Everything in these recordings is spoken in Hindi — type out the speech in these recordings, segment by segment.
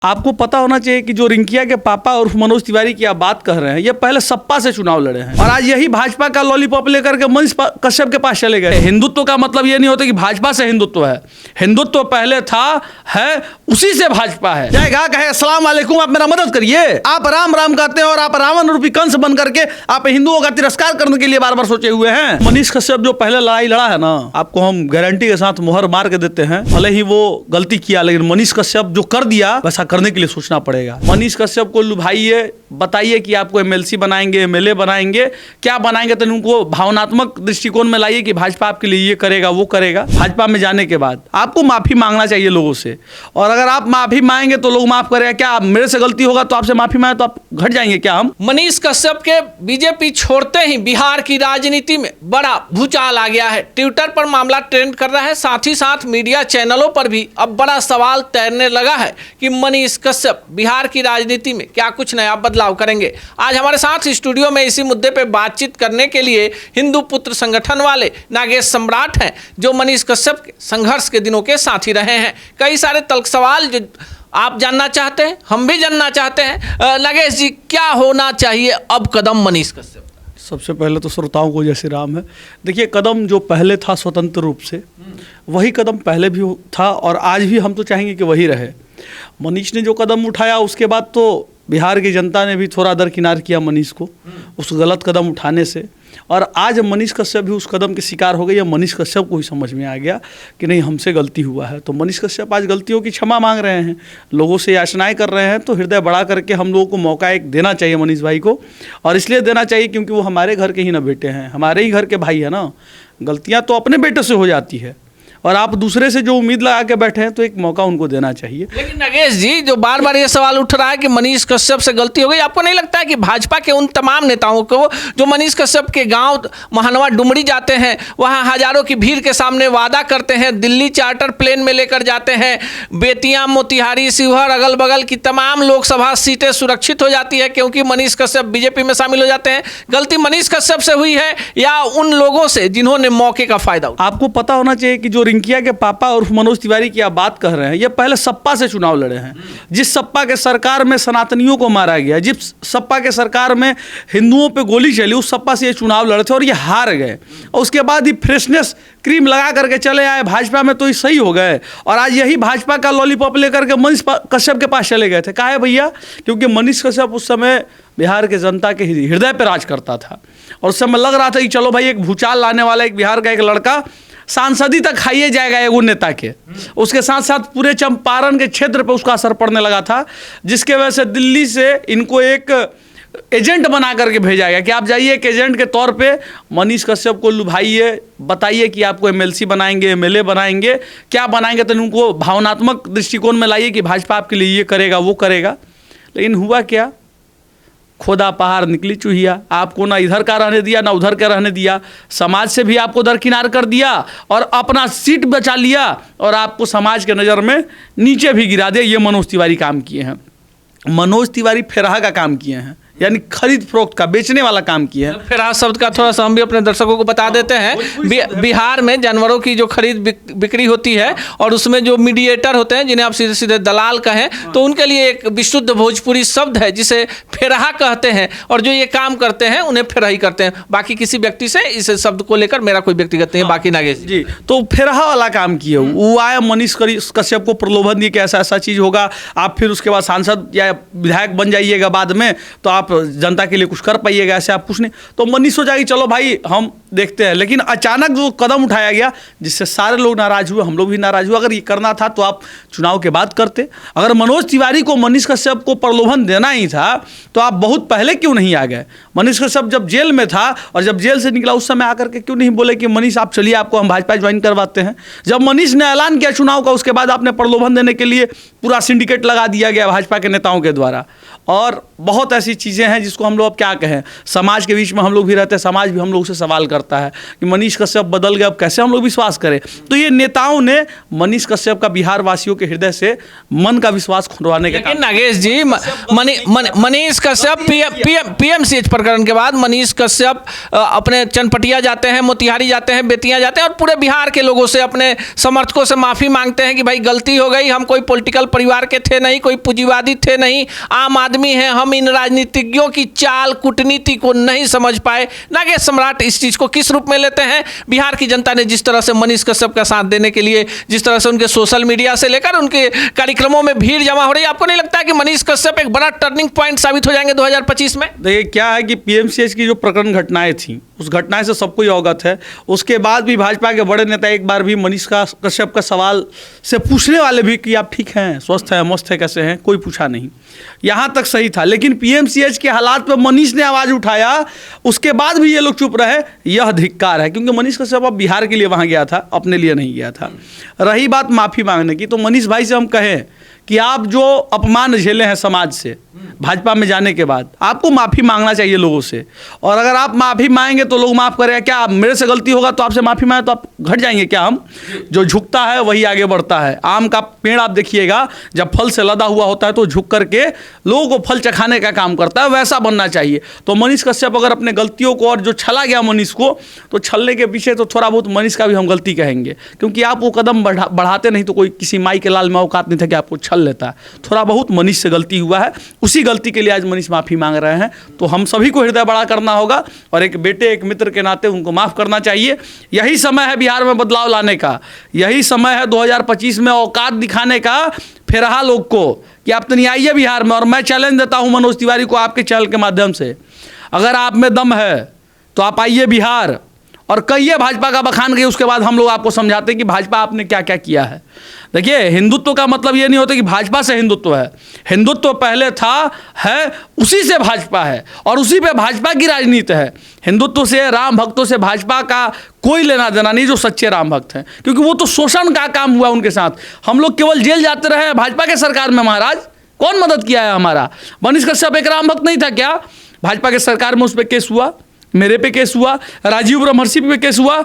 आपको पता होना चाहिए कि जो रिंकिया के पापा और मनोज तिवारी की आप बात कर रहे हैं, ये पहले सपा से चुनाव लड़े हैं और आज यही भाजपा का लॉलीपॉप लेकर के मनीष कश्यप के पास चले गए। हिंदुत्व का मतलब ये नहीं होता कि भाजपा से हिंदुत्व है, हिंदुत्व पहले था, है, उसी से भाजपा है। जय कहे अस्सलाम वालेकुम, आप मेरा मदद करिए। आप राम राम कहते हैं और आप रावण रूपी कंस बन करके आप हिंदुओं का तिरस्कार करने के लिए बार बार सोचे हुए हैं। मनीष कश्यप जो पहले लड़ाई लड़ा है ना, आपको हम गारंटी के साथ मुहर मार के देते हैं, भले ही वो गलती किया लेकिन मनीष कश्यप जो कर दिया वैसा करने के लिए सोचना पड़ेगा। मनीष कश्यप को लुभाइए, बताइए कि आपको एमएलसी बनाएंगे, एमएलए बनाएंगे, क्या बनाएंगे, तो उनको भावनात्मक दृष्टिकोण में लाइए कि भाजपा आपके लिए ये करेगा वो करेगा। भाजपा में जाने के बाद आपको माफी मांगना चाहिए लोगों से, और अगर आप माफी मांगेंगे तो लोग माफ करेगा। क्या मेरे से गलती होगा तो आपसे माफी मांगे तो आप घट जाएंगे क्या? हम मनीष कश्यप के बीजेपी छोड़ते ही बिहार की राजनीति में बड़ा भूचाल आ गया है। ट्विटर पर मामला ट्रेंड कर रहा है, साथ ही साथ मीडिया चैनलों पर भी अब बड़ा सवाल तैरने लगा है कि मनीष कश्यप बिहार की राजनीति में क्या कुछ नया बदलाव करेंगे। आज हमारे साथ स्टूडियो में इसी मुद्दे पे बातचीत करने के लिए हिंदू पुत्र संगठन वाले नागेश सम्राट हैं, जो मनीष कश्यप के संघर्ष के दिनों के साथी रहे हैं। कई सारे तल्ख सवाल जो आप जानना चाहते हैं, हम भी जानना चाहते हैं। नागेश जी, क्या होना चाहिए अब कदम मनीष कश्यप? सबसे पहले तो श्रोताओं को जय श्री राम है। देखिए, कदम जो पहले था स्वतंत्र रूप से, वही कदम पहले भी था और आज भी हम तो चाहेंगे कि वही रहे। मनीष ने जो कदम उठाया उसके बाद तो बिहार की जनता ने भी थोड़ा दरकिनार किया मनीष को उस गलत कदम उठाने से, और आज मनीष कश्यप भी उस कदम के शिकार हो गए। या मनीष कश्यप को ही समझ में आ गया कि नहीं, हमसे गलती हुआ है। तो मनीष कश्यप आज गलतियों की क्षमा मांग रहे हैं, लोगों से याचनाएं कर रहे हैं। तो हृदय बड़ा करके हम लोगों को मौका एक देना चाहिए मनीष भाई को, और इसलिए देना चाहिए क्योंकि वो हमारे घर के ही ना बेटे हैं, हमारे ही घर के भाई है ना। गलतियाँ तो अपने बेटे से हो जाती है और आप दूसरे से जो उम्मीद लगा के बैठे हैं तो एक मौका उनको देना चाहिए। लेकिन नागेश जी, जो बार बार ये सवाल उठ रहा है कि मनीष कश्यप से गलती हो गई, आपको नहीं लगता है कि भाजपा के उन तमाम नेताओं को जो मनीष कश्यप के गांव महानवा डुमरी जाते हैं, वहां हजारों की भीड़ के सामने वादा करते हैं, दिल्ली चार्टर प्लेन में लेकर जाते हैं, बेतिया, मोतिहारी, शिवहर, अगल बगल की तमाम लोकसभा सीटें सुरक्षित हो जाती है क्योंकि मनीष कश्यप बीजेपी में शामिल हो जाते हैं? गलती मनीष कश्यप से हुई है या उन लोगों से जिन्होंने मौके का फायदा उठाया? आपको पता होना चाहिए कि जो रिंकिया के पापा और मनोज तिवारी की आप बात कर रहे हैं, ये पहले सपा से चुनाव लड़े हैं। जिस सपा के सरकार में सनातनियों को मारा गया, जिस सपा के सरकार में हिंदुओं पे गोली चली, उस सपा से ये चुनाव लड़े थे और ये हार गए। और उसके बाद ही फ्रेशनेस क्रीम लगा करके चले आए भाजपा में, तो ये सही हो गए। और आज यही भाजपा का लॉलीपॉप लेकर के मनीष कश्यप के पास चले गए थे। काहे भैया? क्योंकि मनीष कश्यप उस समय बिहार के जनता के हृदय पर राज करता था और उस समय लग रहा था कि चलो भाई, एक भूचाल लाने वाला एक बिहार का एक लड़का सांसदी तक खाइए जाएगा एगो नेता के। उसके साथ साथ पूरे चंपारण के क्षेत्र पे उसका असर पड़ने लगा था, जिसके वजह से दिल्ली से इनको एक एजेंट बना करके भेजा गया कि आप जाइए एक एजेंट के तौर पे मनीष कश्यप को लुभाइए, बताइए कि आपको एमएलसी बनाएंगे, एमएलए बनाएंगे, क्या बनाएंगे, तो उनको भावनात्मक दृष्टिकोण में लाइए कि भाजपा आपके लिए ये करेगा वो करेगा। लेकिन हुआ क्या? खोदा पहाड़ निकली चूहिया। आपको ना इधर का रहने दिया ना उधर का रहने दिया, समाज से भी आपको दरकिनार कर दिया और अपना सीट बचा लिया और आपको समाज के नज़र में नीचे भी गिरा दिया। ये मनोज तिवारी काम किए हैं। मनोज तिवारी फेरहा का काम किए हैं, यानी खरीद फरोख्त का, बेचने वाला काम किए हैं। फेरहा शब्द का थोड़ा सा हम भी अपने दर्शकों को बता देते हैं। बिहार में जानवरों की जो खरीद बिक्री होती है और उसमें जो मीडिएटर होते हैं, जिन्हें आप सीधे सीधे दलाल कहें, तो उनके लिए एक विशुद्ध भोजपुरी शब्द है जिसे फेरहा कहते हैं, और जो ये काम करते हैं उन्हें फेरही करते हैं। बाकी किसी व्यक्ति से इस शब्द को लेकर मेरा कोई व्यक्तिगत नहीं है। बाकी नागेश जी तो फेरहा वाला काम किए, वो आए मनीष कश्यप को प्रलोभन दिए कि ऐसा ऐसा चीज़ होगा, आप फिर उसके बाद सांसद या विधायक बन जाइएगा बाद में, तो आप जनता के लिए कुछ कर पाइएगा, ऐसे आप कुछ नहीं। तो मनीष सोचा कि चलो भाई हम देखते हैं। लेकिन अचानक जो कदम उठाया गया जिससे सारे लोग नाराज हुए, हम लोग भी नाराज हुए। अगर ये करना था तो आप चुनाव के बाद करते। अगर मनोज तिवारी को मनीष कश्यप को प्रलोभन देना ही था तो आप बहुत पहले क्यों नहीं आ गए? मनीष कश्यप जब जेल में था और जब जेल से निकला उस समय आकर के क्यों नहीं बोले कि मनीष आप चलिए, आपको हम भाजपा ज्वाइन करवाते हैं? जब मनीष ने ऐलान किया चुनाव का, उसके बाद आपने प्रलोभन देने के लिए पूरा सिंडिकेट लगा दिया गया भाजपा के नेताओं के द्वारा। और बहुत ऐसी चीज़ें हैं जिसको हम लोग अब क्या कहें, समाज के बीच में हम लोग भी रहते हैं, समाज भी हम लोग से सवाल करता है कि मनीष कश्यप बदल गए, अब कैसे हम लोग विश्वास करें? तो ये नेताओं ने मनीष कश्यप का बिहार वासियों के हृदय से मन का विश्वास खुलवाने का। लेकिन नागेश जी, मनीष कश्यप पीएमसीएच प्रकरण के बाद मनीष कश्यप अपने चनपटिया जाते हैं, मोतिहारी जाते हैं, बेतिया जाते हैं और पूरे बिहार के लोगों से, अपने समर्थकों से माफ़ी मांगते हैं कि भाई गलती हो गई, हम कोई पॉलिटिकल परिवार के थे नहीं, कोई पूंजीवादी थे नहीं, आम आदमी हैं हम। इन राजनीतिज्ञों की चाल कूटनीति को नहीं समझ पाए। नागेश सम्राट इस चीज को किस रूप में लेते हैं? बिहार की जनता ने जिस तरह से मनीष कश्यप का साथ देने के लिए, जिस तरह से उनके सोशल मीडिया से लेकर उनके कार्यक्रमों में भीड़ जमा हो रही है, आपको नहीं लगता है कि मनीष कश्यप एक बड़ा टर्निंग पॉइंट साबित हो जाएंगे 2025 में? देखिए क्या है कि पीएमसीएच की जो प्रकरण घटनाएं थी, उस घटना से सबको अवगत है। उसके बाद भी भाजपा के बड़े नेता एक बार भी मनीष कश्यप का सवाल से पूछने वाले भी कि आप ठीक हैं, स्वस्थ हैं, मस्त है, कैसे हैं, कोई पूछा नहीं। यहाँ तक सही था। लेकिन पीएमसीएच के हालात पर मनीष ने आवाज़ उठाया, उसके बाद भी ये लोग चुप रहे। यह धिक्कार है, क्योंकि मनीष कश्यप अब बिहार के लिए वहाँ गया था, अपने लिए नहीं गया था। रही बात माफ़ी मांगने की, तो मनीष भाई से हम कहें कि आप जो अपमान झेले हैं समाज से भाजपा में जाने के बाद, आपको माफ़ी मांगना चाहिए लोगों से। और अगर आप माफ़ी मांगेंगे तो लोग माफ़ करेंगे। क्या मेरे से गलती होगा तो आपसे माफ़ी मांगे तो आप घट जाएंगे क्या? हम जो झुकता है वही आगे बढ़ता है। आम का पेड़ आप देखिएगा, जब फल से लदा हुआ होता है तो झुक करके लोगों को फल चखाने का काम करता है, वैसा बनना चाहिए। तो मनीष कश्यप अगर अपने गलतियों को, और जो छला गया मनीष को, तो छलने के पीछे तो थोड़ा बहुत मनीष का भी हम गलती कहेंगे, क्योंकि आप वो कदम बढ़ाते नहीं तो कोई किसी माई के लाल में औकात नहीं था कि आपको छल लेता। थोड़ा बहुत मनीष से गलती हुआ है, उसी गलती के लिए आज मनीष माफ़ी मांग रहे हैं। तो हम सभी को हृदय बड़ा करना होगा और एक बेटे, एक मित्र के नाते उनको माफ़ करना चाहिए। यही समय है बिहार में बदलाव लाने का, यही समय है 2025 में औकात दिखाने का फिरहा लोग को कि आप तनी आइए बिहार में। और मैं चैलेंज देता हूं मनोज तिवारी को आपके चैनल के माध्यम से, अगर आप में दम है तो आप आइए बिहार और कहिए भाजपा का बखान करिए। उसके बाद हम लोग आपको समझाते हैं कि भाजपा आपने क्या क्या किया है। देखिए, हिंदुत्व का मतलब ये नहीं होता कि भाजपा से हिंदुत्व है। हिंदुत्व पहले था, है, उसी से भाजपा है और उसी पे भाजपा की राजनीति है। हिंदुत्व से, राम भक्तों से भाजपा का कोई लेना देना नहीं, जो सच्चे राम भक्त हैं, क्योंकि वो तो शोषण का काम हुआ उनके साथ। हम लोग केवल जेल जाते रहे भाजपा के सरकार में। महाराज, कौन मदद किया है हमारा? मनीष कश्यप एक राम भक्त नहीं था क्या? भाजपा के सरकार में उस पर केस हुआ, मेरे पे केस हुआ, राजीव ब्रह्मर्षि पे केस हुआ,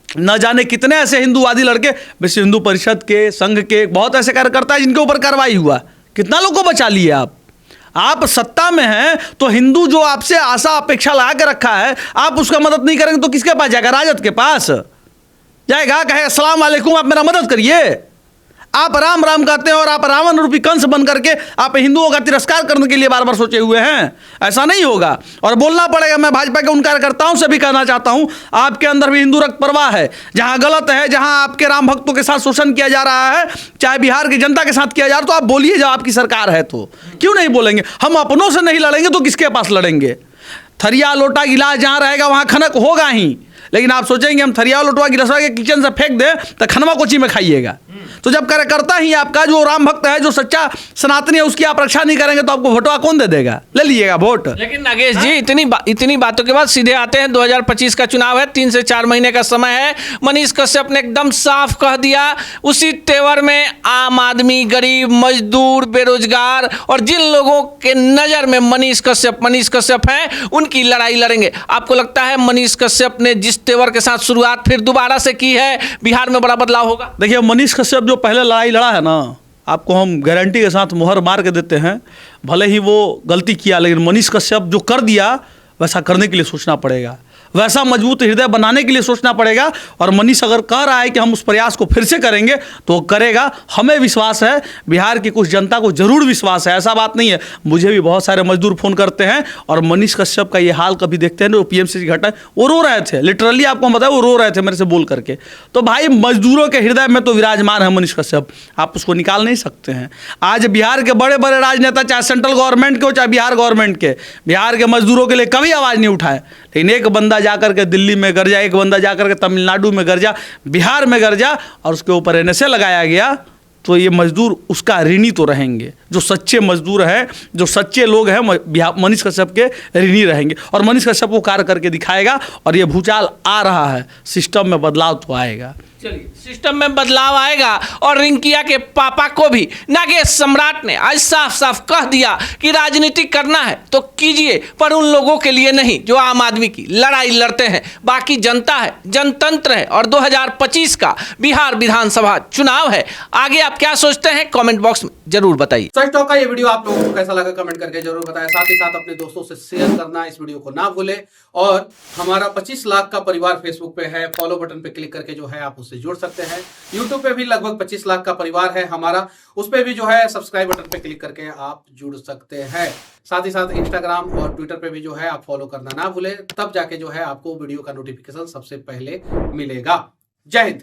न जाने कितने ऐसे हिंदूवादी लड़के, विश्व हिंदू परिषद के, संघ के बहुत ऐसे कार्यकर्ता हैं जिनके ऊपर कार्रवाई हुआ। कितना लोग को बचा लिए आप सत्ता में हैं तो हिंदू जो आपसे आशा अपेक्षा लगा के रखा है, आप उसका मदद नहीं करेंगे तो किसके पास जाएगा? राजद के पास जाएगा, कहे अस्सलाम वालेकुम, आप मेरा मदद करिए। आप राम राम कहते हैं और आप रावण रूपी कंस बन करके आप हिंदुओं का तिरस्कार करने के लिए बार बार सोचे हुए हैं। ऐसा नहीं होगा और बोलना पड़ेगा। मैं भाजपा के उन कार्यकर्ताओं से भी कहना चाहता हूं, आपके अंदर भी हिंदू रक्त प्रवाह है। जहां गलत है, जहां आपके राम भक्तों के साथ शोषण किया जा रहा है, चाहे बिहार की जनता के साथ किया जा रहा है, तो आप बोलिए। जब आपकी सरकार है तो क्यों नहीं बोलेंगे? हम अपनों से नहीं लड़ेंगे तो किसके पास लड़ेंगे? थरिया लोटा गिलास जहां रहेगा वहां खनक होगा ही। लेकिन आप सोचेंगे हम थरिया लोटवा गिलास के किचन से फेंक दें तो खनवा कोची में खाइएगा। तो जब कार्यकर्ता ही आपका जो राम भक्त है, जो सच्चा सनातनी है, उसकी आप रक्षा नहीं करेंगे तो आपको वोटवा कौन दे देगा? ले लीजिएगा वोट। लेकिन नागेश जी, इतनी बातों के बाद सीधे आते हैं 2025 का चुनाव है, 3 से 4 महीने का समय है। मनीष कश्यप ने एकदम साफ कह दिया, उसी तेवर में आम आदमी, गरीब, मजदूर, बेरोजगार और जिन लोगों के नजर में मनीष कश्यप हैं, उनकी लड़ाई लड़ेंगे। आपको लगता है मनीष कश्यप ने जिस तेवर के साथ शुरुआत फिर दोबारा से की है, बिहार में बड़ा बदलाव होगा? देखिए, मनीष कश्यप जो पहले लड़ाई लड़ा है ना, आपको हम गारंटी के साथ मुहर मार के देते हैं, भले ही वो गलती किया, लेकिन मनीष कश्यप जो कर दिया वैसा करने के लिए सोचना पड़ेगा, वैसा मजबूत हृदय बनाने के लिए सोचना पड़ेगा। और मनीष अगर कह रहा है कि हम उस प्रयास को फिर से करेंगे तो करेगा। हमें विश्वास है, बिहार की कुछ जनता को जरूर विश्वास है। ऐसा बात नहीं है, मुझे भी बहुत सारे मजदूर फ़ोन करते हैं और मनीष कश्यप का ये हाल कभी देखते हैं ना, पीएमसी की घटना, वो रो रहे थे। लिटरली आपको बताया, वो रो रहे थे मेरे से बोल करके। तो भाई, मजदूरों के हृदय में तो विराजमान है मनीष कश्यप, आप उसको निकाल नहीं सकते हैं। आज बिहार के बड़े बड़े राजनेता, चाहे सेंट्रल गवर्नमेंट के हो चाहे बिहार गवर्नमेंट के, बिहार के मजदूरों के लिए कभी आवाज़ नहीं उठाए। लेकिन एक बंदा जाकर के दिल्ली में गरजा, एक बंदा जाकर के तमिलनाडु में गरजा, बिहार में गरजा और उसके ऊपर एनएसए लगाया गया, तो ये मजदूर उसका ऋणी तो रहेंगे। जो सच्चे मजदूर हैं, जो सच्चे लोग हैं, मनीष कश्यप के ऋणी रहेंगे। और मनीष कश्यप को कार्य करके दिखाएगा और ये भूचाल आ रहा है, सिस्टम में बदलाव तो आएगा। चलिए, सिस्टम में बदलाव आएगा और रिंकिया के पापा को भी नागेश सम्राट ने आज साफ साफ कह दिया कि राजनीति करना है तो कीजिए, पर उन लोगों के लिए नहीं जो आम आदमी की लड़ाई लड़ते हैं। बाकी जनता है, जनतंत्र है और 2025 का बिहार विधानसभा चुनाव है। आगे आप क्या सोचते हैं कमेंट बॉक्स में जरूर बताइए। सच टॉक का ये वीडियो आप लोगों को कैसा लगा कमेंट करके जरूर बताएं। साथ ही साथ अपने दोस्तों से शेयर करना इस वीडियो को ना भूलें और हमारा 25 लाख का परिवार फेसबुक पे है, फॉलो बटन पे क्लिक करके जो है आप उससे हमसे जुड़ सकते हैं। यूट्यूब पे भी लगभग 25 लाख का परिवार है हमारा, उस पर भी जो है सब्सक्राइब बटन पे क्लिक करके आप जुड़ सकते हैं। साथ ही साथ इंस्टाग्राम और ट्विटर पे भी जो है आप फॉलो करना ना भूलें, तब जाके जो है आपको वीडियो का नोटिफिकेशन सबसे पहले मिलेगा। जय हिंद।